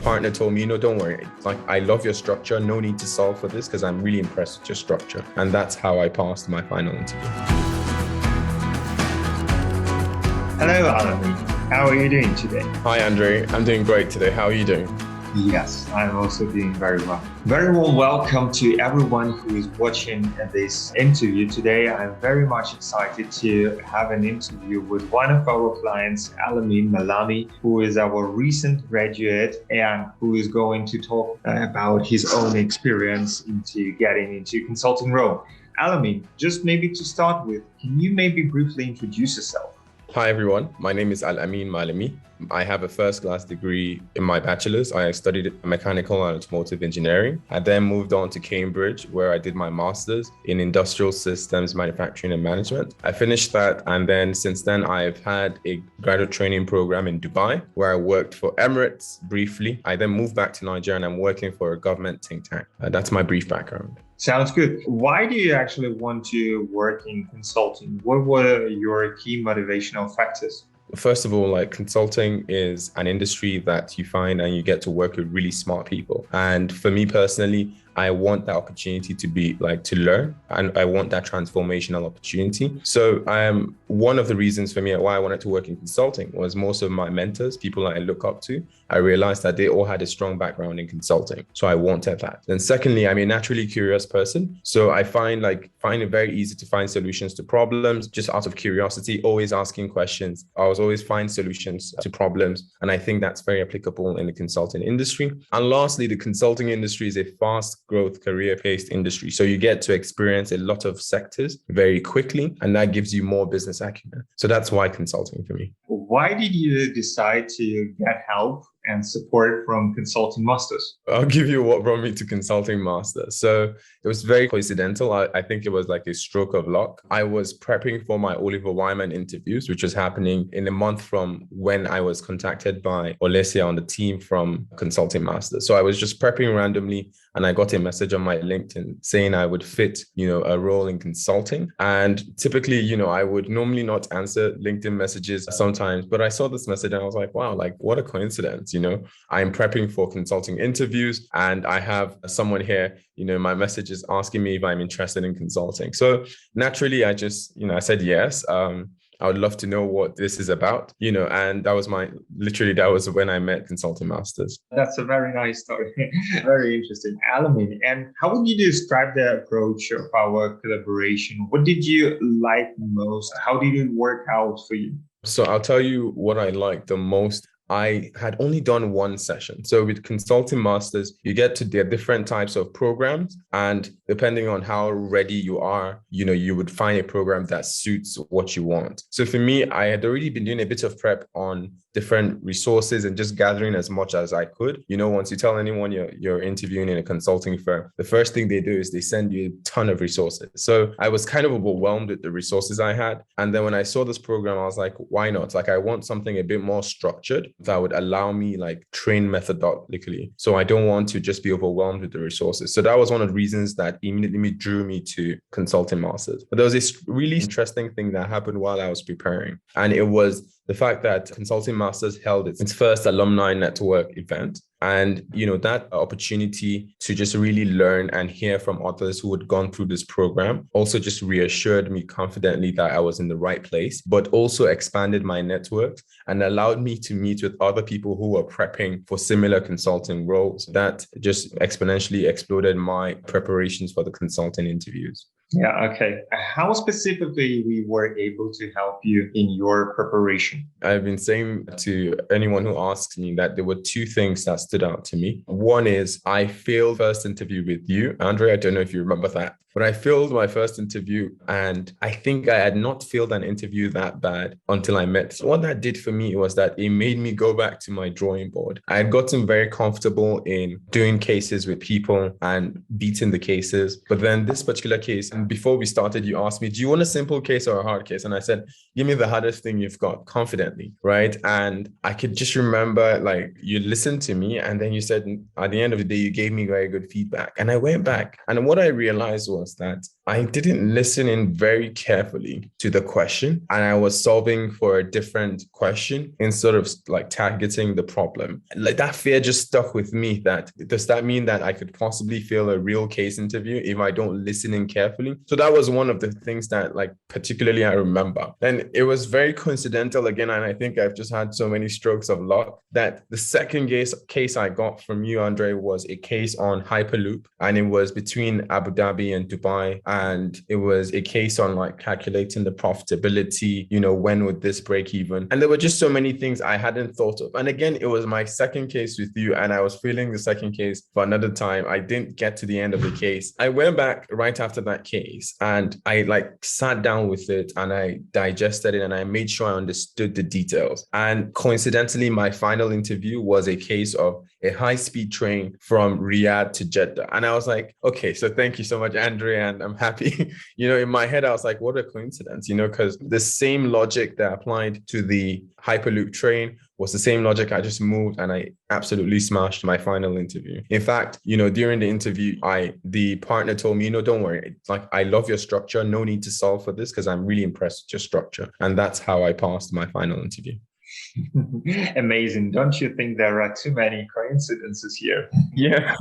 partner told me, don't worry. It's like, I love your structure. No need to solve for this because I'm really impressed with your structure. And that's how I passed my final interview. Hello, Alamin. How are you doing today? Hi, Andre. I'm doing great today. How are you doing? Yes, I'm also doing very well. Very warm welcome to everyone who is watching this interview today. I'm very much excited to have an interview with one of our clients, Al-Amin Malami, who is our recent graduate and who is going to talk about his own experience into getting into consulting role. Al-Amin, just maybe to start with, can you maybe briefly introduce yourself? Hi, everyone. My name is Al-Amin Malami. I have a first-class degree in my bachelor's. I studied mechanical and automotive engineering. I then moved on to Cambridge, where I did my master's in industrial systems, manufacturing and management. I finished that, and then since then, I've had a graduate training program in Dubai, where I worked for Emirates briefly. I then moved back to Nigeria, and I'm working for a government think tank. That's my brief background. Sounds good. Why do you actually want to work in consulting? What were your key motivational factors? First of all, like, consulting is an industry that you find and you get to work with really smart people. And for me personally, I want that opportunity to learn, and I want that transformational opportunity. So one of the reasons for me why I wanted to work in consulting was most of my mentors, people that I look up to, I realized that they all had a strong background in consulting. So I wanted that. And secondly, I'm a naturally curious person. So I find it very easy to find solutions to problems just out of curiosity, always asking questions. I was always find solutions to problems. And I think that's very applicable in the consulting industry. And lastly, the consulting industry is a fast growth, career-based industry. So you get to experience a lot of sectors very quickly, and that gives you more business acumen. So that's why consulting for me. Why did you decide to get help and support from Consulting Masters? I'll give you what brought me to Consulting Masters. So it was very coincidental. I think it was like a stroke of luck. I was prepping for my Oliver Wyman interviews, which was happening in a month from when I was contacted by Olesia on the team from Consulting Masters. So I was just prepping randomly, and I got a message on my LinkedIn saying I would fit, a role in consulting. And typically, I would normally not answer LinkedIn messages sometimes, but I saw this message and I was like, wow, like, what a coincidence. I'm prepping for consulting interviews, and I have someone here, my message is asking me if I'm interested in consulting. So naturally, I just, I said yes. I would love to know what this is about, and that was when I met Consulting Masters. That's a very nice story. Very interesting. Alamin, and how would you describe the approach of our collaboration? What did you like most? How did it work out for you? So I'll tell you what I liked the most. I had only done one session. So with Consulting Masters, you get to their different types of programs. And depending on how ready you are, you would find a program that suits what you want. So for me, I had already been doing a bit of prep on different resources and just gathering as much as I could. Once you tell anyone you're interviewing in a consulting firm, the first thing they do is they send you a ton of resources. So I was kind of overwhelmed with the resources I had. And then when I saw this program, I was like, why not? Like, I want something a bit more structured that would allow me train methodologically. So I don't want to just be overwhelmed with the resources. So that was one of the reasons that immediately drew me to Consulting Masters. But there was this really interesting thing that happened while I was preparing. And it was the fact that Consulting Masters held its first alumni network event. And, that opportunity to just really learn and hear from others who had gone through this program also just reassured me confidently that I was in the right place, but also expanded my network and allowed me to meet with other people who were prepping for similar consulting roles. That just exponentially exploded my preparations for the consulting interviews. Yeah, okay. How specifically we were able to help you in your preparation? I've been saying to anyone who asks me that there were two things that stood out to me. One is I failed first interview with you, Andre. I don't know if you remember that, but I failed my first interview, and I think I had not failed an interview that bad until I met. So what that did for me was that it made me go back to my drawing board. I had gotten very comfortable in doing cases with people and beating the cases. But then this particular case, and before we started, you asked me, do you want a simple case or a hard case? And I said, give me the hardest thing you've got, confidently, right? And I could just remember, you listened to me, and then you said, at the end of the day, you gave me very good feedback. And I went back. And what I realized was that I didn't listen in very carefully to the question, and I was solving for a different question instead of like targeting the problem. Like that fear just stuck with me. That does that mean that I could possibly fail a real case interview if I don't listen in carefully? So that was one of the things that like particularly I remember. And it was very coincidental again, and I think I've just had so many strokes of luck that the second case I got from you, Andre, was a case on Hyperloop, and it was between Abu Dhabi and Dubai. And it was a case on like calculating the profitability, when would this break even? And there were just so many things I hadn't thought of. And again, it was my second case with you, and I was feeling the second case for another time. I didn't get to the end of the case. I went back right after that case and I like sat down with it and I digested it and I made sure I understood the details. And coincidentally, my final interview was a case of a high-speed train from Riyadh to Jeddah. And I was like, okay, so thank you so much, Andre, and I'm happy. In my head, I was like, what a coincidence, because the same logic that applied to the Hyperloop train was the same logic. I just moved and I absolutely smashed my final interview. In fact, during the interview, the partner told me, don't worry, like I love your structure. No need to solve for this because I'm really impressed with your structure. And that's how I passed my final interview. Amazing. Don't you think there are too many coincidences here? Yeah,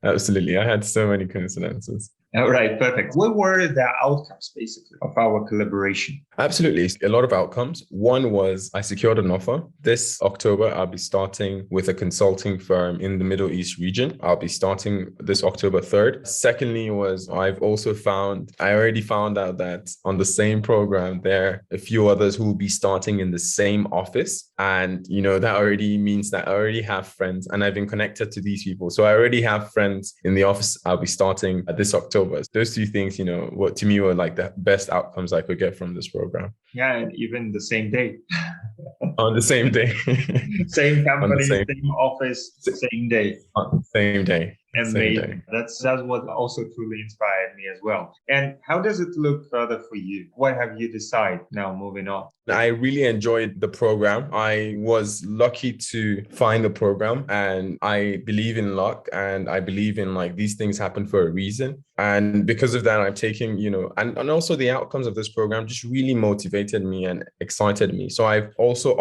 absolutely. I had so many coincidences. All right, perfect. What were the outcomes, basically, of our collaboration? Absolutely. A lot of outcomes. One was I secured an offer. This October, I'll be starting with a consulting firm in the Middle East region. I'll be starting this October 3rd. Secondly was I already found out that on the same program, there are a few others who will be starting in the same office. And, that already means that I already have friends and I've been connected to these people. So I already have friends in the office I'll be starting this October. Those two things, what to me were like the best outcomes I could get from this program. Yeah, and even the same day. On the same day. Same company, same office, same day. Same day. Amazing. That's what also truly inspired me as well. And how does it look further for you? What have you decided now moving on? I really enjoyed the program. I was lucky to find the program, and I believe in luck, and I believe in like these things happen for a reason. And because of that, I'm taking, and also the outcomes of this program just really motivated me and excited me. So I've also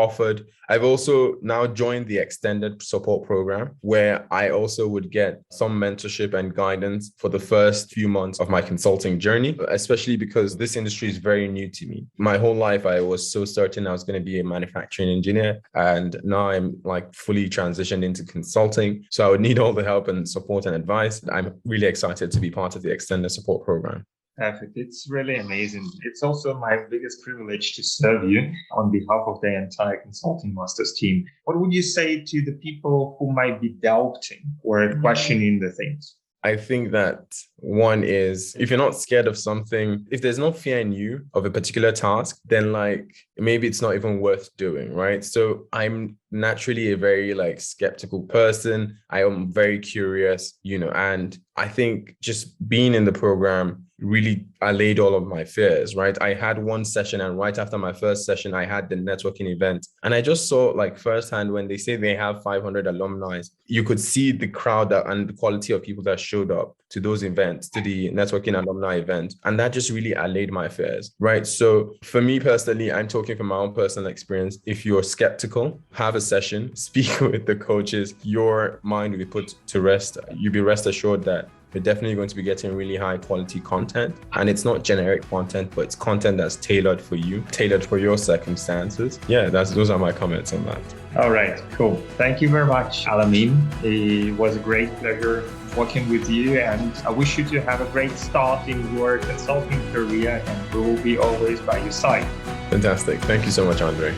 now joined the extended support program, where I also would get some mentorship and guidance for the first few months of my consulting journey, especially because this industry is very new to me. My whole life, I was so certain I was going to be a manufacturing engineer, and now I'm like fully transitioned into consulting. So I would need all the help and support and advice. I'm really excited to be part of the extended support program. Perfect. It's really amazing. It's also my biggest privilege to serve you on behalf of the entire Consulting Masters team. What would you say to the people who might be doubting or questioning the things? I think that one is, if you're not scared of something, if there's no fear in you of a particular task, then like maybe it's not even worth doing, right? So I'm naturally a very like skeptical person. I am very curious, and I think just being in the program really allayed all of my fears, right? I had one session, and right after my first session, I had the networking event. And I just saw like firsthand when they say they have 500 alumni, you could see the crowd and the quality of people that showed up to those events, to the networking alumni event. And that just really allayed my fears, right? So for me personally, I'm talking from my own personal experience. If you're skeptical, have a session, speak with the coaches, your mind will be put to rest. You'll be rest assured that you're definitely going to be getting really high quality content. And it's not generic content, but it's content that's tailored for you, tailored for your circumstances. Yeah, those are my comments on that. All right, cool. Thank you very much, Al-Amin. It was a great pleasure working with you, and I wish you to have a great start in your consulting career, and we will be always by your side. Fantastic. Thank you so much, Andre.